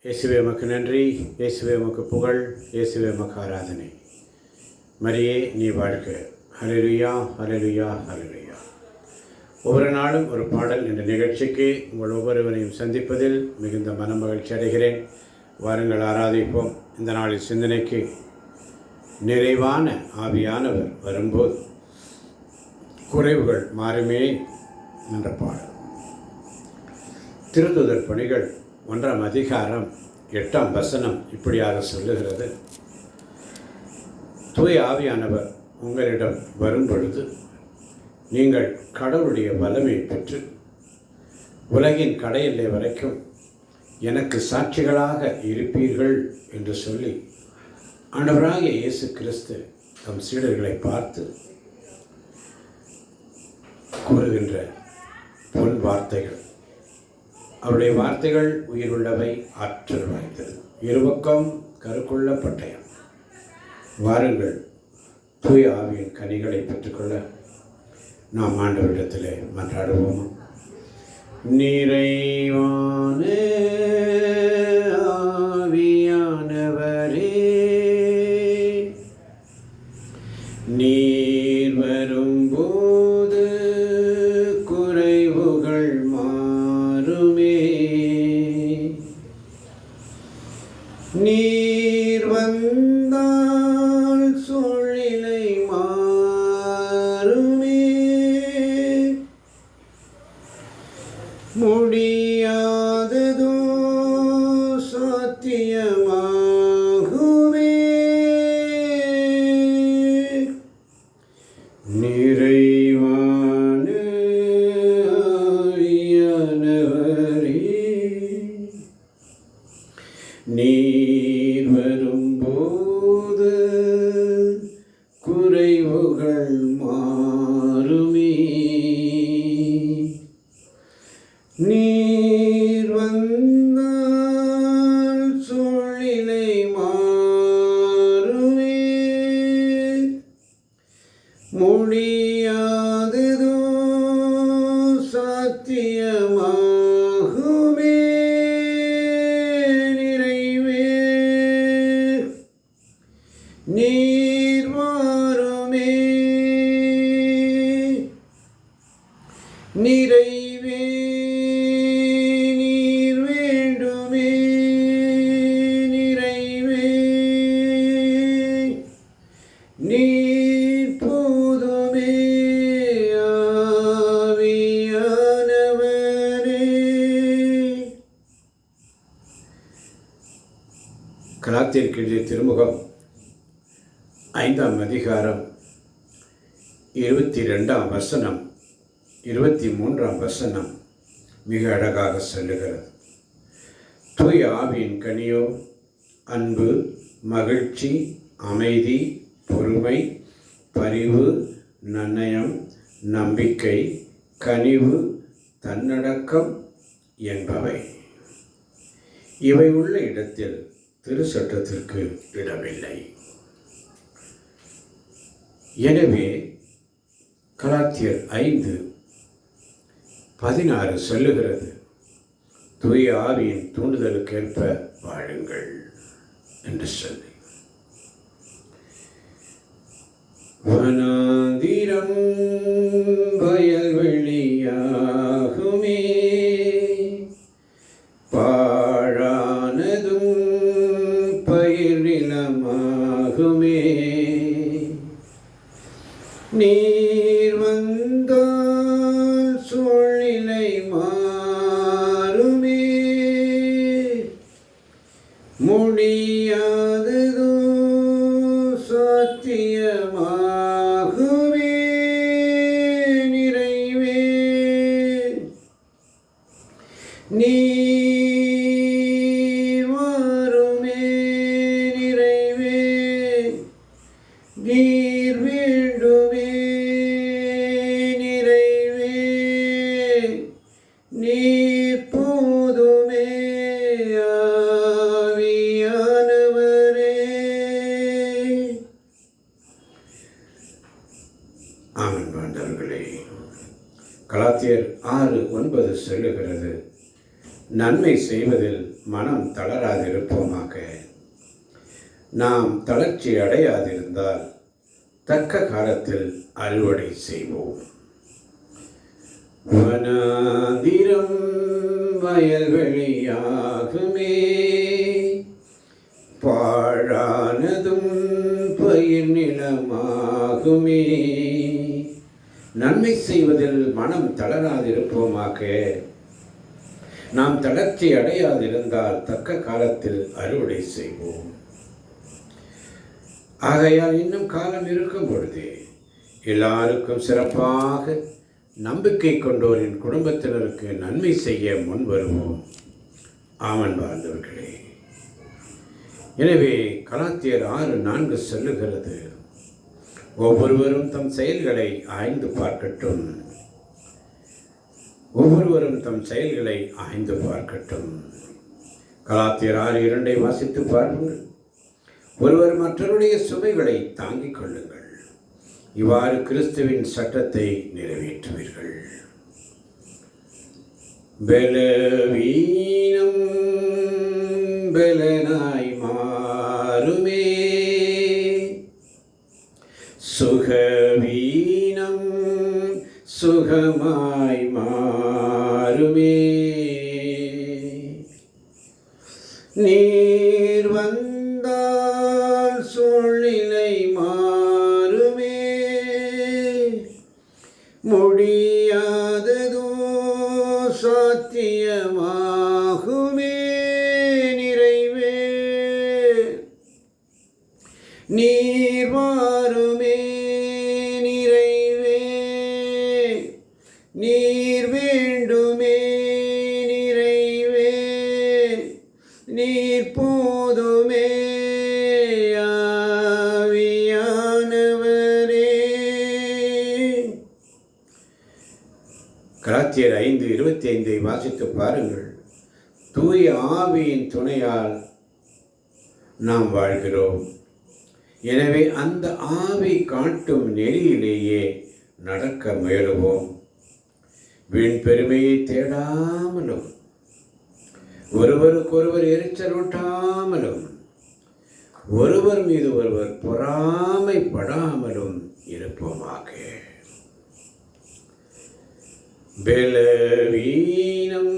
இயேசுவே உமக்கு நன்றி, இயேசுவே உமக்கு புகழ், இயேசுவே உமக்கு ஆராதனை. மரியே நீ வாழ்க. ஹல்லேலூயா, ஹல்லேலூயா, ஹல்லேலூயா. ஒவ்வொரு நாளும் ஒரு பாடல் என்ற நிகழ்ச்சிக்கு உங்கள் ஒவ்வொருவரையும் சந்திப்பதில் மிகுந்த மனமகிழ்ச்சி அடைகிறேன். வாருங்கள் ஆராதிப்போம். இந்த நாளில் சிந்தனைக்கு நிறைவான ஆவியானவர் வரும்போது குறைவுகள் மாறுமே என்ற பாடல். திருத்தூதர் பணிகள் 1ஆம் அதிகாரம் 8ஆம் வசனம் இப்படியாக சொல்லுகிறது: தூய ஆவியானவர் உங்களிடம் வரும் பொழுது நீங்கள் கடவுளுடைய வல்லமையை பெற்று உலகின் கடையெல்லை வரைக்கும் எனக்கு சாட்சிகளாக இருப்பீர்கள் என்று சொல்லி ஆண்டவராகிய இயேசு கிறிஸ்து தம் சீடர்களை பார்த்து கூறுகின்ற பொன் வார்த்தைகள். அவருடைய வார்த்தைகள் உயிருள்ளவை, ஆற்றல் வாய்ந்தது, இருபக்கம் கருக்குள்ள பட்டயம். வாருங்கள், தூய ஆவியின் கனிகளை பெற்றுக்கொள்ள நாம் ஆண்டவரிடத்திலே மன்றாடுவோம். நிறைவான ஆவியானவரே, நீர் வரும்போது குறைவுகள் மாறுமே. நீர் வந்தால் சூழ்நிலை மாறுமே. முடியாததோ சாத்தியமாகுமே. நிறைவான ஆவியானவரே, நீர் வரும்போது குறைவுகள் மாறுமே. நீர் வந்தால் சூழ்நிலை மாறுமே. முடியாததோ சாத்தியமாகுமே. நிறைவே நீர் வாருமே. நிறைவே நீர் வேண்டுமே. நிறைவே நீர் போதுமே. ஆவியானவரே. கலாத்தியருக்கு எழுதிய திருமுகம் 5ஆம் அதிகாரம் 22ஆம் வசனம் 23ஆம் வசனம் மிக அழகாக சொல்லுகிறது: தூய ஆவியின் கனியோ அன்பு, மகிழ்ச்சி, அமைதி, பொறுமை, பரிவு, நன்னயம், நம்பிக்கை, கனிவு, தன்னடக்கம் என்பவை. இவை உள்ள இடத்தில் திருச்சட்டத்திற்கு இடமில்லை. எனவே கலாத்தியர் 5:16 சொல்லுகிறது: தூய ஆவியின் தூண்டுதலுக்கேற்ப வாழுங்கள் என்று சொல்லி. வனாந்திரம் வயல்வெளியாகுமே, பாழானதும் பயிர் நிலமாகுமே. நீர் வந்தால் சூழ்நிலை மாறுமே. முடியாததோ சாத்தியமாகுமே. நிறைவே நீர் வாருமே. நிறைவே நீர் வேண்டுமே. நிறைவே நீர் போதுமே. ஆவியானவரே. ஆமென். ஆண்டவர்களே, கலாத்தியர் 6:9 சொல்லுகிறது: நன்மை செய்வதில் மனம் தளராதிருப்போமாக. நாம் தளர்ச்சி அடையாதிருந்தால் தக்க காலத்தில் அறுவடை செய்வோம். வனாந்திரம் வயல்வெளியாகுமே, பாழானதும் பயிர் நிலமாகுமே. நன்மை செய்வதில் மனம் தளராதிருப்போமாக. நாம் தளர்ச்சி அடையாதிருந்தால் தக்க காலத்தில் அறுவடை செய்வோம். ஆகையால் இன்னும் காலம் இருக்கும் பொழுதே எல்லாருக்கும் சிறப்பாக நம்பிக்கை கொண்டோரின் குடும்பத்தினருக்கு நன்மை செய்ய முன் வருவோம். ஆமன் வாழ்ந்தவர்களே. எனவே கலாத்தியர் 6:4 சொல்லுகிறது, ஒவ்வொருவரும் தம் செயல்களை ஆய்ந்து பார்க்கட்டும். ஒவ்வொருவரும் தம் செயல்களை ஆய்ந்து பார்க்கட்டும். கலாத்தியர் 6:2 வாசித்து பாருங்கள். ஒருவர் மற்றவருடைய சுமைகளை தாங்கிக் கொள்ளுங்கள், இவ்வாறு கிறிஸ்துவின் சட்டத்தை நிறைவேற்றுவீர்கள். பலவீனம் பலனாய் மாறுமே, சுகவீனம் சுகமாய் மாறுமே. நீர் வந்தால் சூழ்நிலை மாறுமே, முடியாததோ சாத்தியமாகுமே. நிறைவே நீர் வாருமே, நிறைவே நீர் வேண்டுமே, நிறைவே நீர் போதுமே. கலாத்தியர் 5:25 வாசித்து பாருங்கள். தூய ஆவியின் துணையால் நாம் வாழ்கிறோம். எனவே அந்த ஆவி காட்டும் நெறியிலேயே நடக்க முயலுவோம். வீண் பெருமையை தேடாமலும் ஒருவருக்கொருவர் எரிச்சல் ஊட்டாமலும் ஒருவர் மீது ஒருவர் பொறாமைப்படாமலும் இருப்போமாக. பலவீனம்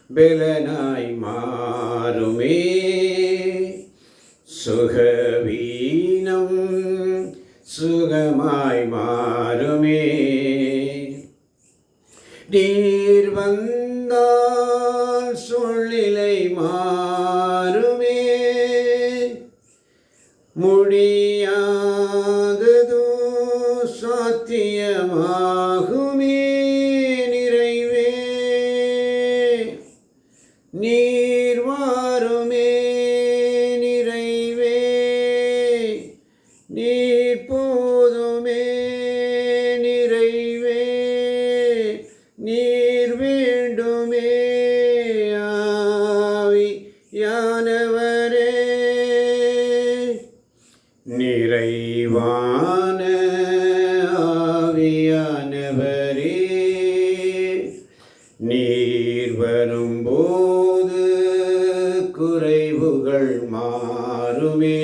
பலனாய் மாறுமே, சுகவீனம் சுகமாய் மாறுமே. நீர் வந்தால் சூழ்நிலை மாறுமே, முடியாததோ சாத்தியமாகுமே. நிறைவே நீர் வாருமே, நிறைவே நீர் போதுமே. நிறைவே நீர் வேண்டுமே. ஆவியானவரே, நிறைவான ஆவியானவரே, நீர் வரும்போது குறைவுகள் மாறுமே.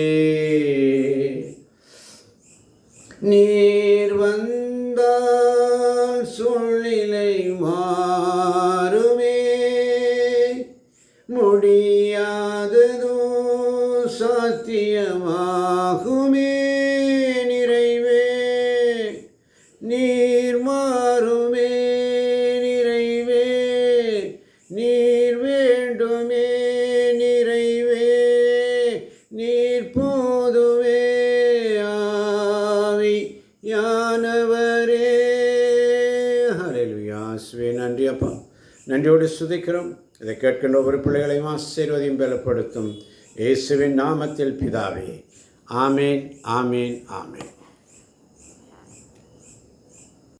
நீர் வந்தால் சூழ்நிலை மாறுமே, முடியாததோ சாத்தியமாகுமே. நிறைவே நீர் மாறுமே, நிறைவே நீர் வேண்டுமே. நிறைவே நீர் போதுமே. ஆவியானவரே. ஹல்லேலூயா. நன்றி அப்பா, நன்றியோடு சுதிக்கிறோம். இதை கேட்கின்ற ஒவ்வொரு பிள்ளைகளையும் ஆசீர்வதியும் பலப்படுத்தும். இயேசுவின் நாமத்தில் பிதாவே. ஆமேன், ஆமேன், ஆமேன்.